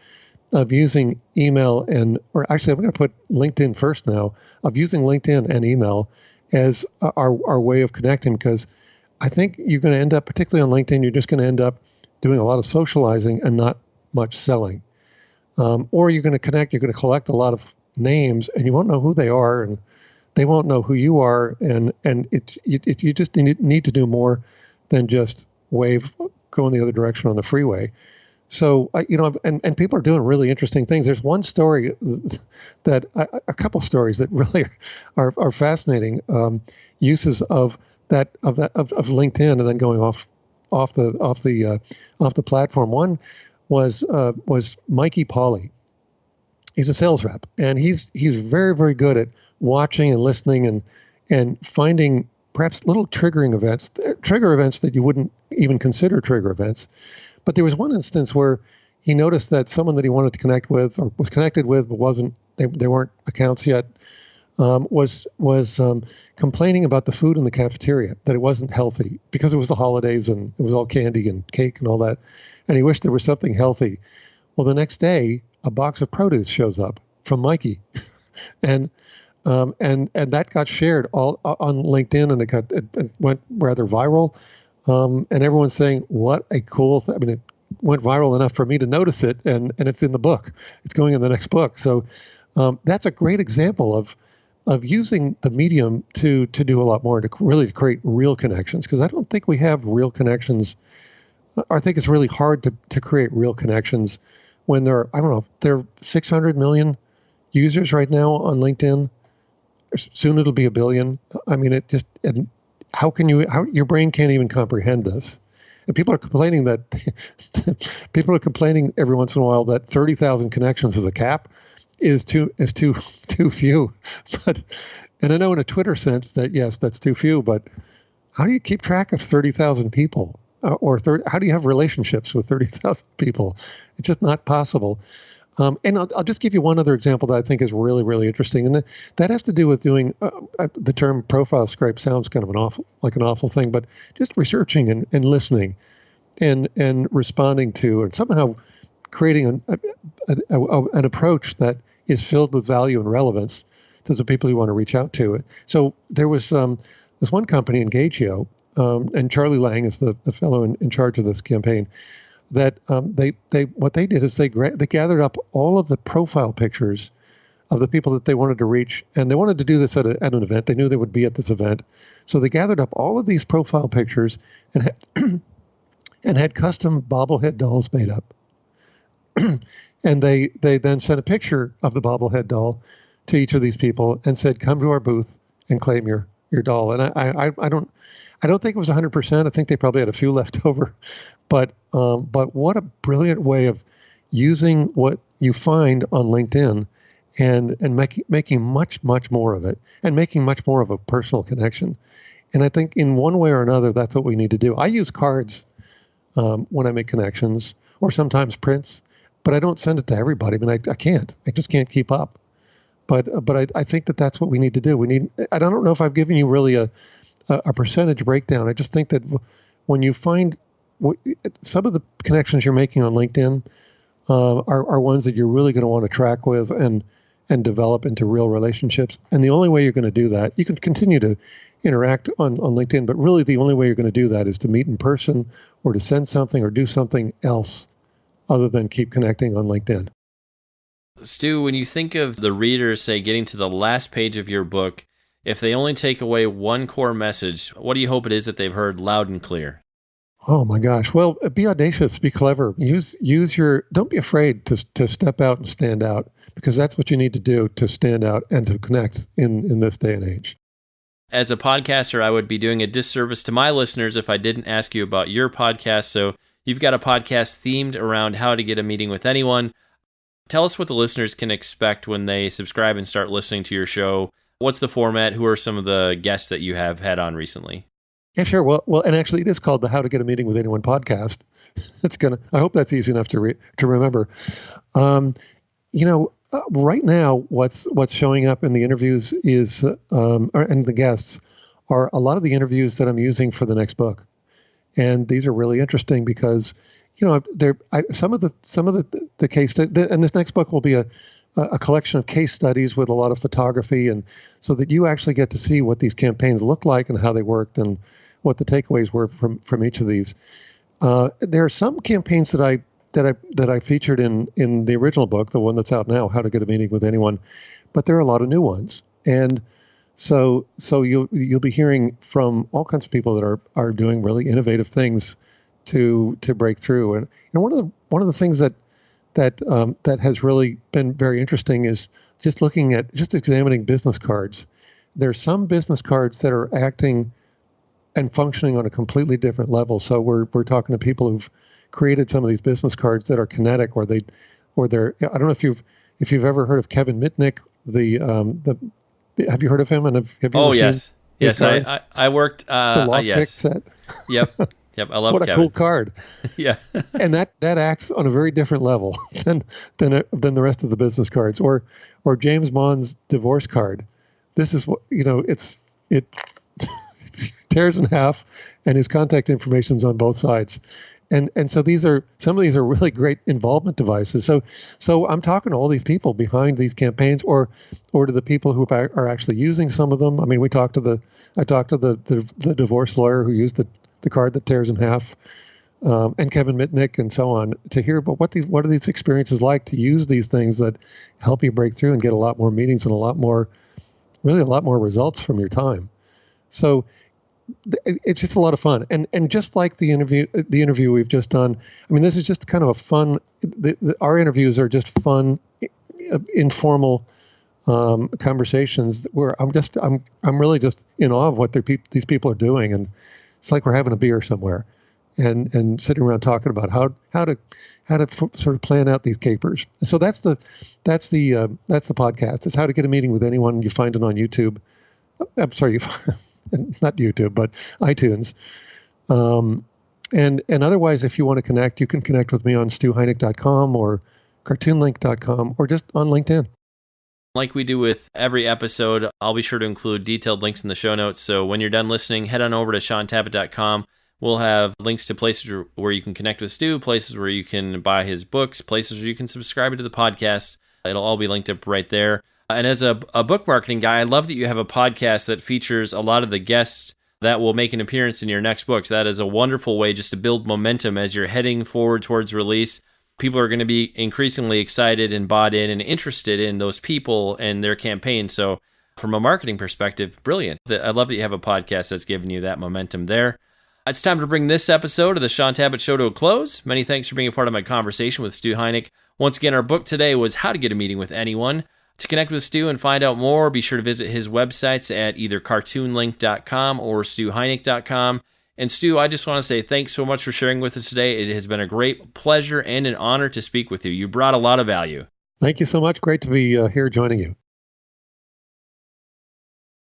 Speaker 2: using email or actually I'm going to put LinkedIn first now, of using LinkedIn and email as our way of connecting, because I think you're going to end up, particularly on LinkedIn, you're just going to end up doing a lot of socializing and not much selling. Or you're going to collect a lot of names, and you won't know who they are, and they won't know who you are, and you just need to do more than just wave going the other direction on the freeway. So, and people are doing really interesting things. There's one story a couple stories that really are fascinating uses of LinkedIn, and then going off the platform. One was Mikey Pauley. He's a sales rep, and he's very, very good at watching and listening and finding perhaps little trigger events that you wouldn't even consider trigger events. But there was one instance where he noticed that someone that he wanted to connect with or was connected with but wasn't, they weren't accounts yet, was complaining about the food in the cafeteria, that it wasn't healthy because it was the holidays and it was all candy and cake and all that. And he wished there was something healthy. Well, the next day, a box of produce shows up from Mikey. and that got shared all on LinkedIn, and it went rather viral. And everyone's saying, what a cool thing. I mean, it went viral enough for me to notice it, and it's in the book. It's going in the next book. So that's a great example of using the medium to do a lot more, to really create real connections, because I don't think we have real connections. I think it's really hard to create real connections when there are 600 million users right now on LinkedIn. Soon it'll be 1 billion. I mean, how your brain can't even comprehend this. And people are complaining every once in a while that 30,000 connections is a cap, is too few. And I know in a Twitter sense that, yes, that's too few, but how do you keep track of 30,000 people? How do you have relationships with 30,000 people? It's just not possible. And I'll just give you one other example that I think is really, really interesting. And that has to do with doing, the term profile scrape sounds kind of an awful thing, but just researching and listening and responding to, and somehow creating an approach that is filled with value and relevance to the people you want to reach out to. So there was this one company, Engagio, and Charlie Lang is the fellow in charge of this campaign, that what they did is they gathered up all of the profile pictures of the people that they wanted to reach, and they wanted to do this at an event. They knew they would be at this event, so they gathered up all of these profile pictures and had custom bobblehead dolls made up. And they then sent a picture of the bobblehead doll to each of these people and said, "Come to our booth and claim your doll." And I don't think it was 100%. I think they probably had a few left over. But what a brilliant way of using what you find on LinkedIn and making much, much more of it, and making much more of a personal connection. And I think in one way or another, that's what we need to do. I use cards when I make connections, or sometimes prints, but I don't send it to everybody. I mean, I can't. I just can't keep up. But I think that's what we need to do. I don't know if I've given you really a percentage breakdown. I just think that when you find some of the connections you're making on LinkedIn are ones that you're really going to want to track with and develop into real relationships. And the only way you're going to do that, you can continue to interact on LinkedIn, but really the only way you're going to do that is to meet in person, or to send something or do something else other than keep connecting on LinkedIn.
Speaker 1: Stu, when you think of the readers, say, getting to the last page of your book, if they only take away one core message, what do you hope it is that they've heard loud and clear?
Speaker 2: Oh my gosh. Well, be audacious, be clever. Don't be afraid to step out and stand out, because that's what you need to do to stand out and to connect in this day and age.
Speaker 1: As a podcaster, I would be doing a disservice to my listeners if I didn't ask you about your podcast. So you've got a podcast themed around how to get a meeting with anyone. Tell us what the listeners can expect when they subscribe and start listening to your show. What's the format? Who are some of the guests that you have had on recently?
Speaker 2: Yeah, sure. Well, and actually, it is called the How to Get a Meeting with Anyone podcast. I hope that's easy enough to remember. Right now, what's showing up in the interviews is, and the guests are a lot of the interviews that I'm using for the next book, and these are really interesting because, some of the case and this next book will be a collection of case studies with a lot of photography, and so that you actually get to see what these campaigns look like and how they worked and what the takeaways were from each of these. There are some campaigns that I featured in the original book, the one that's out now, How to Get a Meeting with Anyone, but there are a lot of new ones, and so you'll be hearing from all kinds of people that are doing really innovative things to break through. And one of the things that has really been very interesting is just examining business cards. There's some business cards that are acting and functioning on a completely different level. So we're talking to people who've created some of these business cards that are kinetic, or they're. I don't know if you've ever heard of Kevin Mitnick. Have you heard of him? And have you
Speaker 1: Oh,
Speaker 2: ever
Speaker 1: yes.
Speaker 2: seen?
Speaker 1: Yes, I worked.
Speaker 2: The lockpick
Speaker 1: yes.
Speaker 2: set.
Speaker 1: Yep. I love
Speaker 2: What a
Speaker 1: Kevin.
Speaker 2: cool card.
Speaker 1: Yeah.
Speaker 2: And that acts on a very different level than the rest of the business cards, or James Bond's divorce card. This is what it tears in half, and his contact information's on both sides. And so some of these are really great involvement devices. So I'm talking to all these people behind these campaigns, or to the people who are actually using some of them. I mean, I talked to the divorce lawyer who used the card that tears in half, and Kevin Mitnick and so on, to hear about what are these experiences like to use these things that help you break through and get a lot more meetings and a lot more results from your time. So it's just a lot of fun, and just like the interview we've just done. I mean, this is just kind of a fun. Our interviews are just fun, informal conversations where I'm really just in awe of what these people are doing, and it's like we're having a beer somewhere, and sitting around talking about how to sort of plan out these capers. So that's the podcast. It's how to get a meeting with anyone. You find it on YouTube. I'm sorry, not YouTube, but iTunes. And otherwise, if you want to connect, you can connect with me on stuheinecke.com or cartoonlink.com or just on LinkedIn.
Speaker 1: Like we do with every episode, I'll be sure to include detailed links in the show notes. So when you're done listening, head on over to shauntabatt.com. We'll have links to places where you can connect with Stu, places where you can buy his books, places where you can subscribe to the podcast. It'll all be linked up right there. And as a book marketing guy, I love that you have a podcast that features a lot of the guests that will make an appearance in your next books. That is a wonderful way just to build momentum as you're heading forward towards release. People are going to be increasingly excited and bought in and interested in those people and their campaigns. So from a marketing perspective, brilliant. I love that you have a podcast that's giving you that momentum there. It's time to bring this episode of the Shaun Tabatt Show to a close. Many thanks for being a part of my conversation with Stu Heinecke. Once again, our book today was How to Get a Meeting with Anyone. To connect with Stu and find out more, be sure to visit his websites at either cartoonlink.com or stuheinecke.com. And Stu, I just want to say thanks so much for sharing with us today. It has been a great pleasure and an honor to speak with you. You brought a lot of value.
Speaker 2: Thank you so much. Great to be here joining you.